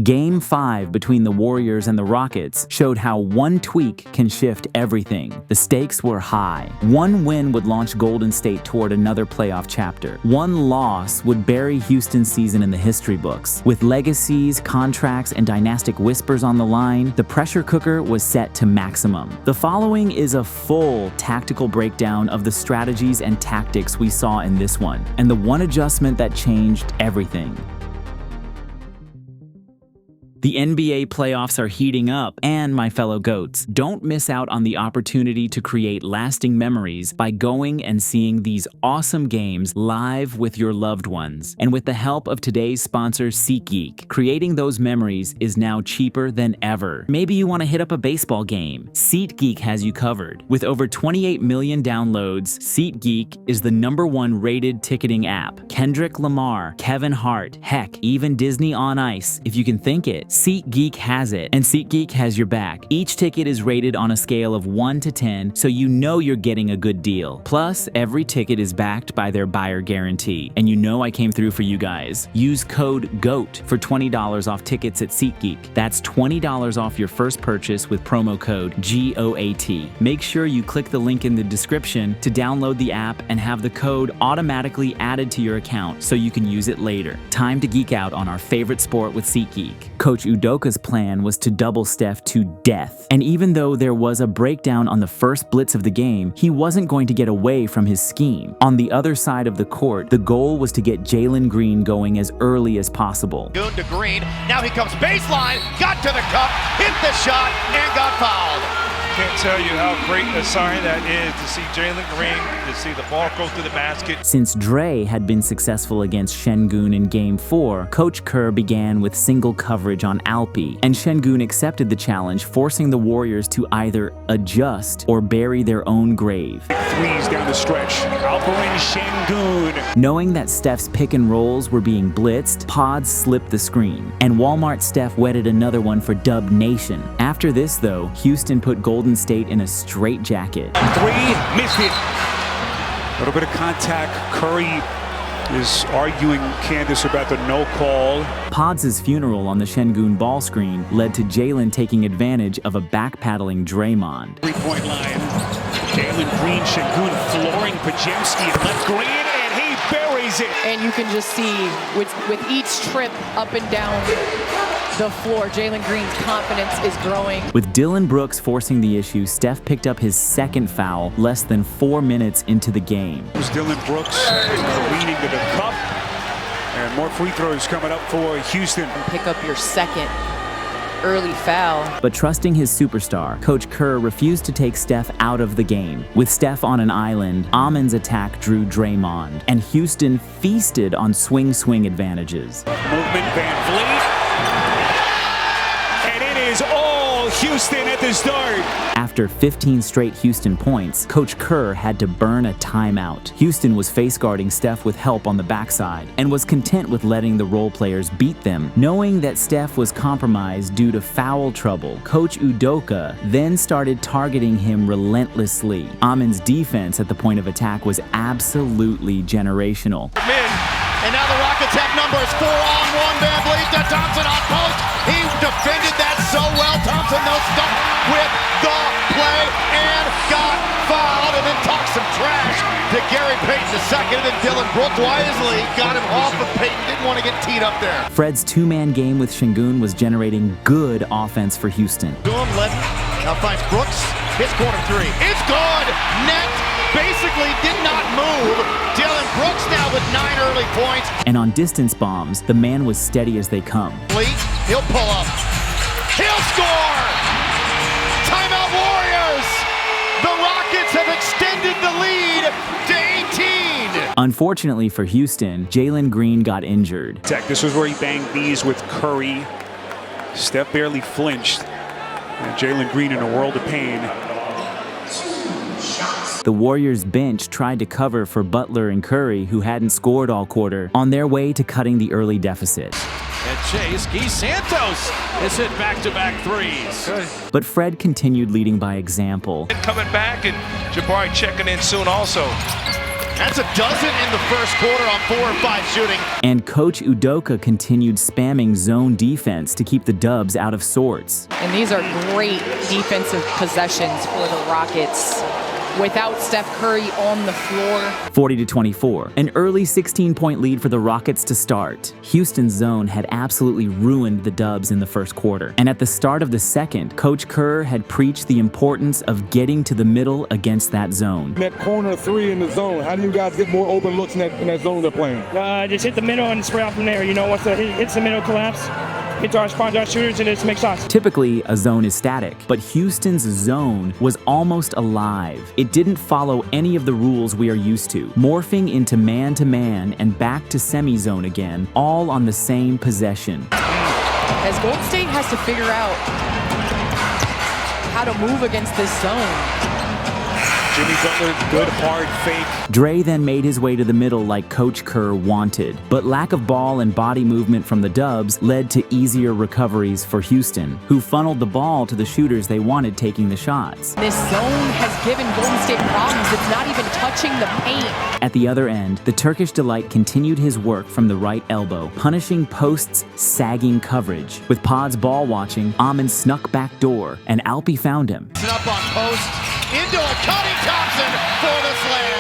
Game 5 between the Warriors and the Rockets showed how one tweak can shift everything. The stakes were high. One win would launch Golden State toward another playoff chapter. One loss would bury Houston's season in the history books. With legacies, contracts, and dynastic whispers on the line, the pressure cooker was set to maximum. The following is a full tactical breakdown of the strategies and tactics we saw in this one, and the one adjustment that changed everything. The NBA playoffs are heating up, and my fellow GOATs, don't miss out on the opportunity to create lasting memories by going and seeing these awesome games live with your loved ones. And with the help of today's sponsor, SeatGeek, creating those memories is now cheaper than ever. Maybe you want to hit up a baseball game. SeatGeek has you covered. With over 28 million downloads, SeatGeek is the #1 rated ticketing app. Kendrick Lamar, Kevin Hart, heck, even Disney on Ice, if you can think it. SeatGeek has it, and SeatGeek has your back. Each ticket is rated on a scale of 1 to 10, so you know you're getting a good deal. Plus, every ticket is backed by their buyer guarantee, and you know I came through for you guys. Use code GOAT for $20 off tickets at SeatGeek. That's $20 off your first purchase with promo code GOAT. Make sure you click the link in the description to download the app and have the code automatically added to your account so you can use it later. Time to geek out on our favorite sport with SeatGeek. Coach Udoka's plan was to double Steph to death. And even though there was a breakdown on the first blitz of the game, he wasn't going to get away from his scheme. On the other side of the court, the goal was to get Jalen Green going as early as possible. Goon to Green, now he comes baseline, got to the cup, hit the shot, and got fouled. Can't tell you how great a sign that is to see Jalen Green, to see the ball go through the basket. Since Dre had been successful against Şengün in Game 4, Coach Kerr began with single coverage on Alpi, and Şengün accepted the challenge, forcing the Warriors to either adjust or bury their own grave. Threes down the stretch. Alpo and Şengün. Knowing that Steph's pick and rolls were being blitzed, Pods slipped the screen, and Walmart Steph wetted another one for Dub Nation. After this, though, Houston put Golden State in a straitjacket. Three, missed it. A little bit of contact. Curry is arguing Candace about the no call. Pods' funeral on the Şengün ball screen led to Jalen taking advantage of a backpedaling Draymond. 3-point line. Jalen Green, Şengün flooring Pajemski and left Green, and he buries it. And you can just see with each trip up and down the floor, Jalen Green's confidence is growing. With Dillon Brooks forcing the issue, Steph picked up his second foul less than 4 minutes into the game. It was Dillon Brooks leading to the cup, and more free throws coming up for Houston. Pick up your second early foul. But trusting his superstar, Coach Kerr refused to take Steph out of the game. With Steph on an island, Amin's attack drew Draymond, and Houston feasted on swing advantages. Movement, Van Vliet. Is all Houston at the start. After 15 straight Houston points, Coach Kerr had to burn a timeout. Houston was face guarding Steph with help on the backside and was content with letting the role players beat them. Knowing that Steph was compromised due to foul trouble, Coach Udoka then started targeting him relentlessly. Amin's defense at the point of attack was absolutely generational. And now the Rockets have numbers. 4-on-1, Van Vliet to Thompson on post. He defended that so well. Thompson, though, stuck with the play and got fouled, and then talked some trash to Gary Payton II, and then Dillon Brooks wisely got him off of Payton. Didn't want to get teed up there. Fred's two-man game with Şengün was generating good offense for Houston. Boom, now finds Brooks. His corner three. It's good. Net basically did not move. Dillon Brooks now with 9 early points. And on distance bombs, the man was steady as they come. He'll pull up. He'll score! Timeout Warriors! The Rockets have extended the lead to 18. Unfortunately for Houston, Jalen Green got injured. This was where he banged these with Curry. Steph barely flinched. And Jalen Green in a world of pain. The Warriors bench tried to cover for Butler and Curry, who hadn't scored all quarter, on their way to cutting the early deficit. And Chase, Guy Santos has hit back-to-back threes. Good. But Fred continued leading by example. Coming back, and Jabari checking in soon also. That's a dozen in the first quarter on 4 or 5 shooting. And Coach Udoka continued spamming zone defense to keep the Dubs out of sorts. And these are great defensive possessions for the Rockets. Without Steph Curry on the floor. 40-24, an early 16-point lead for the Rockets to start. Houston's zone had absolutely ruined the Dubs in the first quarter. And at the start of the second, Coach Kerr had preached the importance of getting to the middle against that zone. That corner three in the zone, how do you guys get more open looks in that zone they're playing? Just hit the middle and spread out from there. You know, once it hits the middle collapse, hit our shooters and just make shots. Typically, a zone is static, but Houston's zone was almost alive. It didn't follow any of the rules we are used to, morphing into man-to-man and back to semi-zone again, all on the same possession. As Golden State has to figure out how to move against this zone. Jimmy Butler, good hard fake. Dre then made his way to the middle like Coach Kerr wanted, but lack of ball and body movement from the Dubs led to easier recoveries for Houston, who funneled the ball to the shooters they wanted taking the shots. This zone has given Golden State problems. It's not even touching the paint. At the other end, the Turkish Delight continued his work from the right elbow, punishing post's sagging coverage. With Pod's ball watching, Amin snuck back door, and Alpi found him. Up on post, into a cutting Thompson for the slam.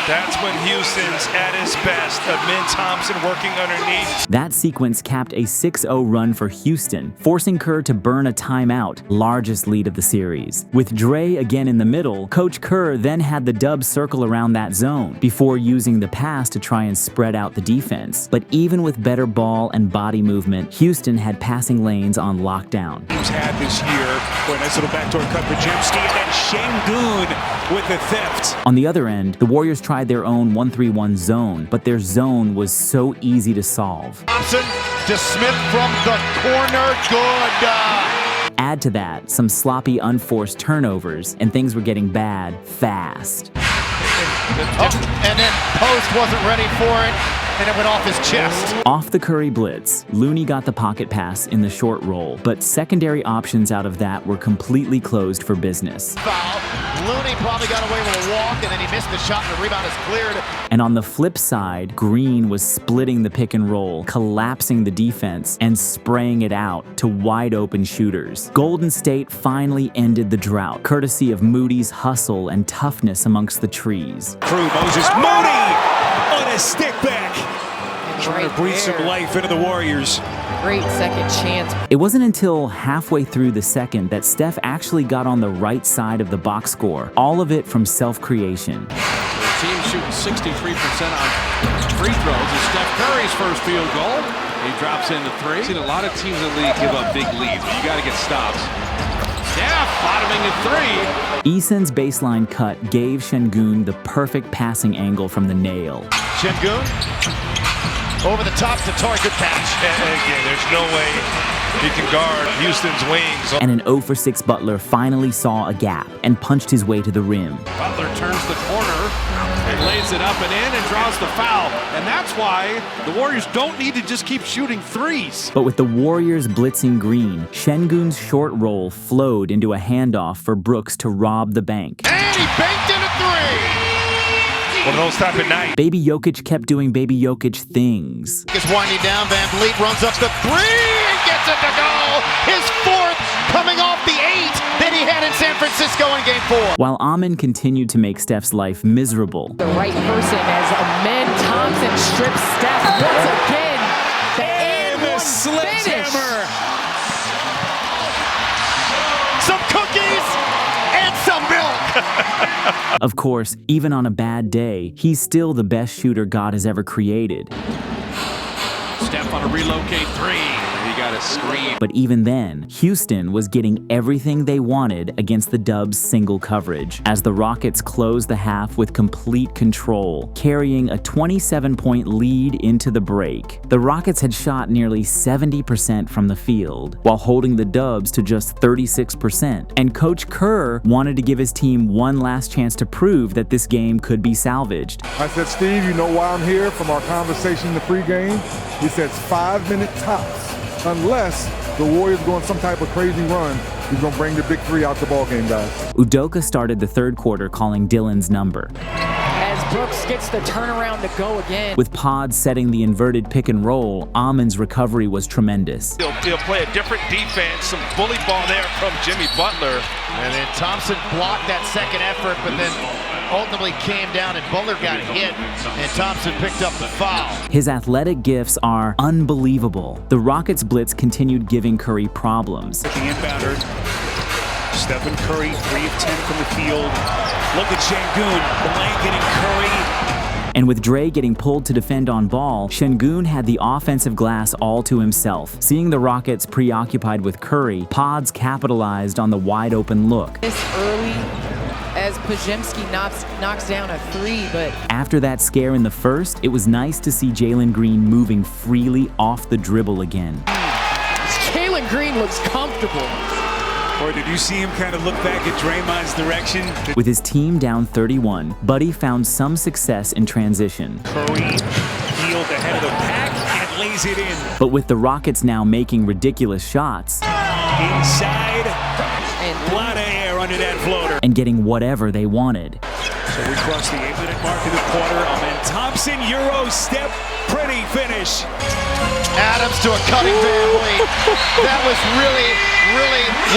That's when Houston's at his best. Amin Thompson working underneath. That sequence capped a 6-0 run for Houston, forcing Kerr to burn a timeout, largest lead of the series. With Dre again in the middle, Coach Kerr then had the Dubs circle around that zone before using the pass to try and spread out the defense. But even with better ball and body movement, Houston had passing lanes on lockdown. He's had this year for a nice little backdoor cut for Jimsky, and then Şengün with the theft. On the other end, the Warriors tried their own 1-3-1 zone, but their zone was so easy to solve. Thompson to Smith from the corner, good. Add to that some sloppy, unforced turnovers, and things were getting bad fast. And then Post wasn't ready for it, and it went off his chest. Off the Curry blitz, Looney got the pocket pass in the short roll, but secondary options out of that were completely closed for business. Foul. Looney probably got away with a walk, and then he missed the shot, and the rebound is cleared. And on the flip side, Green was splitting the pick and roll, collapsing the defense, and spraying it out to wide open shooters. Golden State finally ended the drought, courtesy of Moody's hustle and toughness amongst the trees. Crew, Moses Moody on a stick back. Trying to breathe some life into the Warriors. Great second chance. It wasn't until halfway through the second that Steph actually got on the right side of the box score, all of it from self-creation. The team shooting 63% on free throws. It's Steph Curry's first field goal. He drops into 3. I've seen a lot of teams in the league give up big leads, but you got to get stops. Steph bottoming at 3. Eason's baseline cut gave Şengün the perfect passing angle from the nail. Şengün over the top to Torrey, good catch. And again, there's no way he can guard Houston's wings. And an 0-for-6 Butler finally saw a gap and punched his way to the rim. Butler turns the corner and lays it up and in and draws the foul. And that's why the Warriors don't need to just keep shooting threes. But with the Warriors blitzing Green, Şengün's short roll flowed into a handoff for Brooks to rob the bank. And he banked in a 3. One of those type of nights. Baby Jokic kept doing Baby Jokic things. Is winding down. Van Vliet runs up the 3 and gets it to go. His 4th coming off the 8 that he had in San Francisco in Game 4. While Amin continued to make Steph's life miserable. The right person as Amin Thompson strips Steph once again. The sledgehammer. Some cookies and some milk. Of course, even on a bad day, he's still the best shooter God has ever created. Steph on a relocate 3. He got a screen. But even then, Houston was getting everything they wanted against the Dubs' single coverage, as the Rockets closed the half with complete control, carrying a 27-point lead into the break. The Rockets had shot nearly 70% from the field, while holding the Dubs to just 36%. And Coach Kerr wanted to give his team one last chance to prove that this game could be salvaged. I said, Steve, you know why I'm here from our conversation in the pregame? He says 5-minute tops. Unless the Warriors go on some type of crazy run, he's going to bring the big 3 out the ball game, guys. Udoka started the third quarter calling Dillon's number. As Brooks gets the turnaround to go again. With Pods setting the inverted pick and roll, Amon's recovery was tremendous. He'll play a different defense, some bully ball there from Jimmy Butler. And then Thompson blocked that second effort, but then ultimately came down and Butler got hit, and Thompson picked up the foul. His athletic gifts are unbelievable. The Rockets blitz continued giving Curry problems. The inbounder, Stephen Curry, 3 of 10 from the field. Look at Şengün blanketing Curry. And with Dre getting pulled to defend on ball, Şengün had the offensive glass all to himself. Seeing the Rockets preoccupied with Curry, Pods capitalized on the wide-open look. This early as Podziemski knocks down a 3, but After that scare in the first, it was nice to see Jalen Green moving freely off the dribble again. Jalen Green looks comfortable. Or did you see him kind of look back at Draymond's direction? With his team down 31, Buddy found some success in transition. Curry healed ahead of the pack and lays it in. But with the Rockets now making ridiculous shots Inside, And a lot of air under that floater. and getting whatever they wanted. So we cross the 8-minute mark in the quarter. Amen Thompson, Euro step, pretty finish. Adams to a cutting Van Vliet. That was really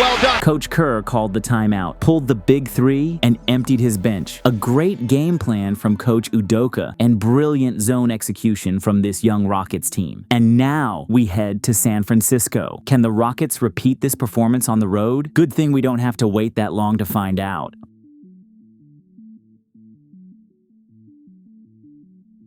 well done. Coach Kerr called the timeout, pulled the big 3, and emptied his bench. A great game plan from Coach Udoka and brilliant zone execution from this young Rockets team. And now we head to San Francisco. Can the Rockets repeat this performance on the road? Good thing we don't have to wait that long to find out.